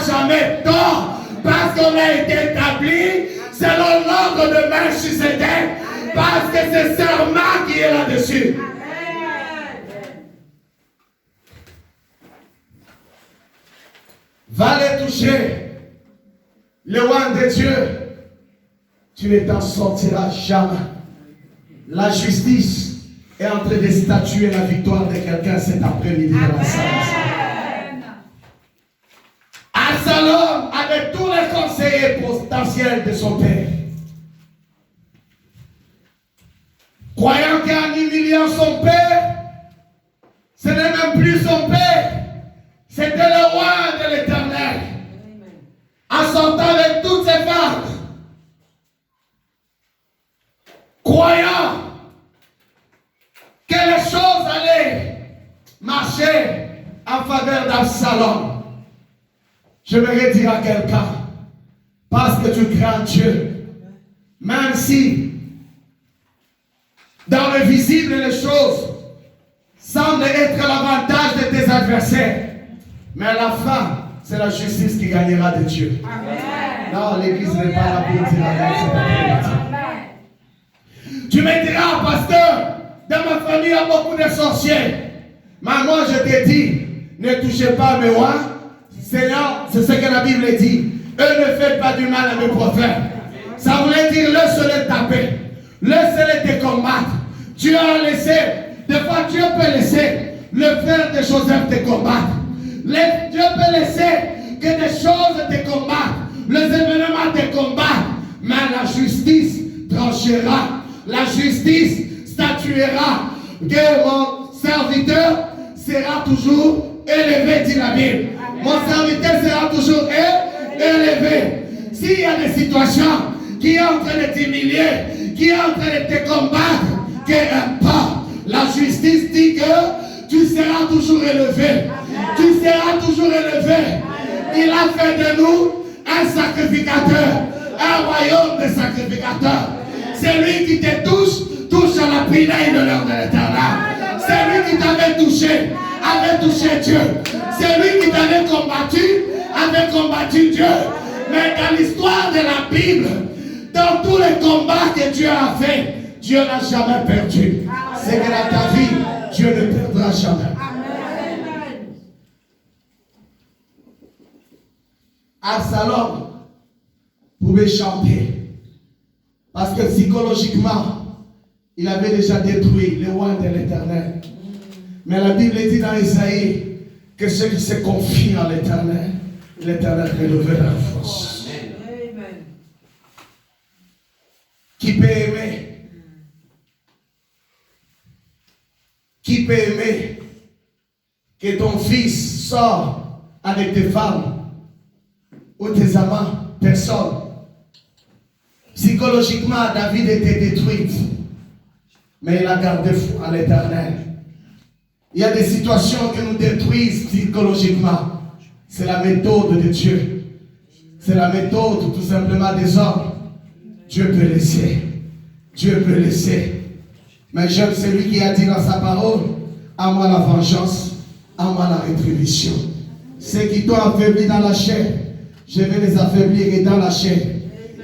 jamais tort parce qu'on a été établi selon l'ordre de Melchisedec, parce que c'est serment qui est là-dessus. Va les toucher, le roi de Dieu, tu ne t'en sortiras jamais. La justice est en train de statuer la victoire de quelqu'un cet après-midi dans la salle. Absalom avait tous les conseillers potentiels de son père. Croyant qu'en humiliant son père, ce n'est même plus son père, c'était le roi de l'Éternel. En sortant avec toutes ses femmes, croyant que les choses allaient marcher en faveur d'Absalom. Je voudrais dire à quelqu'un, parce que tu crains Dieu, même si dans le visible les choses semblent être l'avantage de tes adversaires, mais à la fin, c'est la justice qui gagnera de Dieu. Amen. Non, l'église n'est pas là pour dire Amen. Tu me diras, pasteur, dans ma famille, il y a beaucoup de sorciers. Mais moi, je te dis, ne touchez pas à mes rois. Seigneur, c'est ce que la Bible dit. Eux ne faites pas du mal à mes prophètes. Ça voulait dire, laisse-les taper. Laisse-les te combattre. Dieu a laissé, des fois Dieu peut laisser le frère de Joseph te combattre. Dieu peut laisser que des choses te combattent. Les événements te combattent. Mais la justice tranchera. La justice statuera que mon serviteur sera toujours élevé, dit la Bible. Mon serviteur sera toujours élevé. S'il y a des situations qui sont en train de t'humilier, qui sont en train de te combattre, qu'importe, la justice dit que tu seras toujours élevé. Tu seras toujours élevé. Il a fait de nous un sacrificateur, un royaume de sacrificateurs. C'est lui qui te touche à la pinaille de l'heure de l'Éternel. C'est lui qui t'avait touché, avait touché Dieu. C'est lui qui t'avait combattu Dieu. Mais dans l'histoire de la Bible, dans tous les combats que Dieu a fait, Dieu n'a jamais perdu. C'est que dans ta vie, Dieu ne perdra jamais. Absalom pouvait chanter. Parce que psychologiquement, il avait déjà détruit le roi de l'Éternel. Mais la Bible dit dans Isaïe que celui qui se confie en l'Éternel, l'Éternel relèvera la force. Amen. Qui peut aimer? Qui peut aimer que ton fils sorte avec tes femmes ou tes amants? Personne. Psychologiquement, David était détruit, mais il a gardé foi à l'Éternel. Il y a des situations qui nous détruisent psychologiquement. C'est la méthode de Dieu. C'est la méthode tout simplement des hommes. Dieu peut laisser. Dieu peut laisser. Mais j'aime celui qui a dit dans sa parole, à moi la vengeance, à moi la rétribution. Ceux qui t'ont affaibli dans la chair, je vais les affaiblir et dans la chair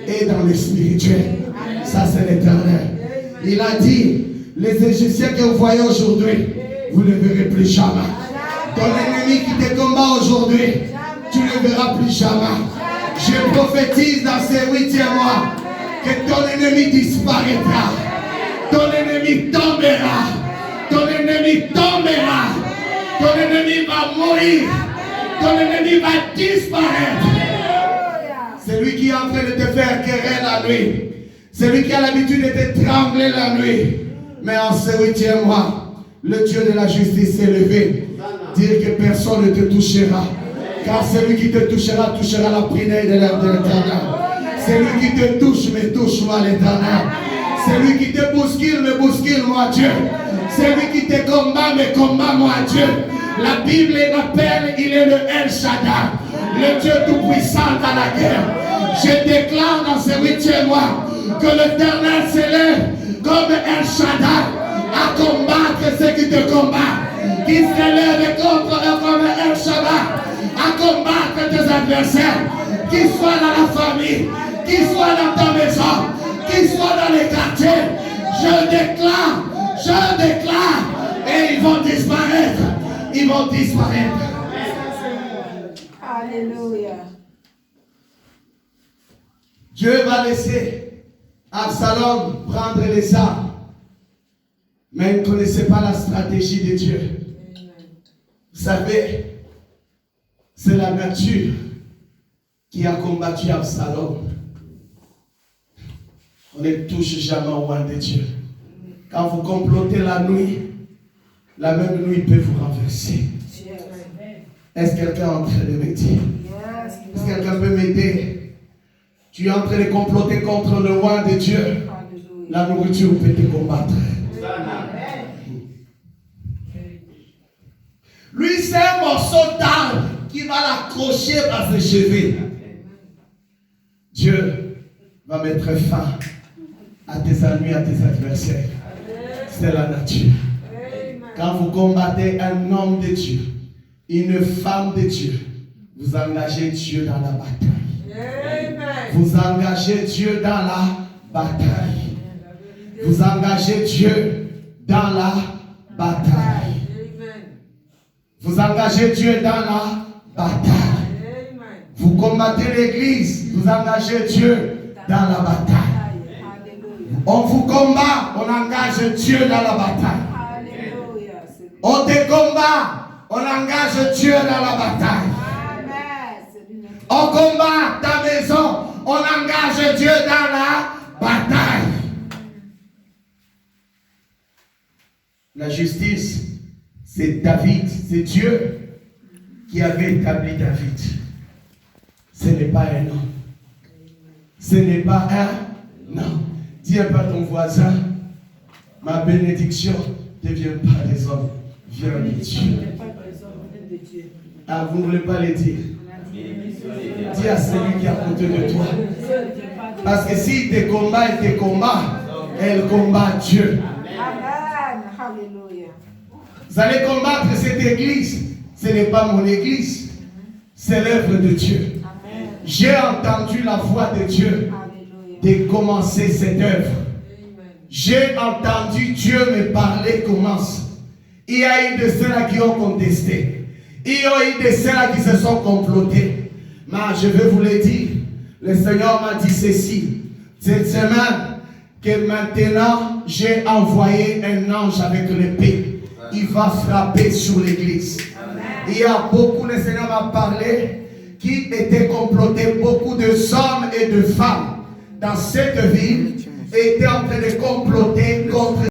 et dans le spirituel. Ça c'est l'Éternel. Il a dit, les Égyptiens que vous voyez aujourd'hui, vous ne verrez plus jamais. Ton ennemi qui te combat aujourd'hui, tu ne verras plus jamais. Je prophétise dans ces 8e mois que ton ennemi disparaîtra. Ton ennemi tombera. Ton ennemi tombera. Ton ennemi va mourir. Ton ennemi va disparaître. C'est lui qui est en train de te faire querer la nuit. C'est lui qui a l'habitude de te trembler la nuit. Mais en ce 8e mois, le Dieu de la justice s'est levé. Dire que personne ne te touchera. Car celui qui te touchera, touchera la prunelle de l'heure de l'Éternel. Celui qui te touche, me touche moi l'Éternel. Celui qui te bouscule, me bouscule moi Dieu. Celui qui te combat, me combat moi Dieu. La Bible l'appelle, il est le El Shaddai. Le Dieu tout-puissant dans la guerre. Je déclare dans ce 8e mois que l'Éternel s'élève comme El Shaddai à combattre ceux qui te combattent. Qui s'élève contre eux comme El Shaddai à combattre tes adversaires, qu'ils soient dans la famille, qu'ils soient dans ta maison, qu'ils soient dans les quartiers. Je déclare, et ils vont disparaître. Ils vont disparaître. Alléluia. Dieu va laisser Absalom prendre les armes. Mais il ne connaissait pas la stratégie de Dieu. Vous savez, c'est la nature qui a combattu Absalom. On ne touche jamais au roi de Dieu. Quand vous complotez la nuit, la même nuit peut vous renverser. Est-ce que quelqu'un est en train de m'aider? Est-ce que quelqu'un peut m'aider? Tu es en train de comploter contre le roi de Dieu. La nourriture peut te combattre. Lui, c'est un morceau d'arbre qui va l'accrocher à ses cheveux. Dieu va mettre fin à tes ennuis, à tes adversaires. C'est la nature. Quand vous combattez un homme de Dieu, une femme de Dieu, vous engagez Dieu dans la bataille. Vous engagez Dieu dans la bataille. Vous engagez Dieu dans la bataille. Vous engagez Dieu dans la bataille. Vous combattez l'église, vous engagez Dieu dans la bataille. On vous combat, on engage Dieu dans la bataille. On te combat, on engage Dieu dans la bataille. On combat ta maison, on engage Dieu dans la bataille. La justice, c'est David, c'est Dieu qui avait établi David. Ce n'est pas un homme. Ce n'est pas un homme. Dis un peu à ton voisin, ma bénédiction ne vient pas des hommes, vient de Dieu. Ah, vous ne voulez pas le dire? Dis à celui qui est à côté de toi. Parce que s'il te combat, elle combat Dieu. Vous allez combattre cette église. Ce n'est pas mon église. C'est l'œuvre de Dieu. J'ai entendu la voix de Dieu de commencer cette œuvre. J'ai entendu Dieu me parler commence. Il y a eu de ceux-là qui ont contesté. Il y a eu de ceux-là qui se sont complotés. Mais je vais vous le dire. Le Seigneur m'a dit ceci. Cette semaine, que maintenant, j'ai envoyé un ange avec l'épée. Il va frapper sur l'église. Il y a beaucoup, le Seigneur m'a parlé, qui étaient complotés, beaucoup de hommes et de femmes dans cette ville étaient en train de comploter contre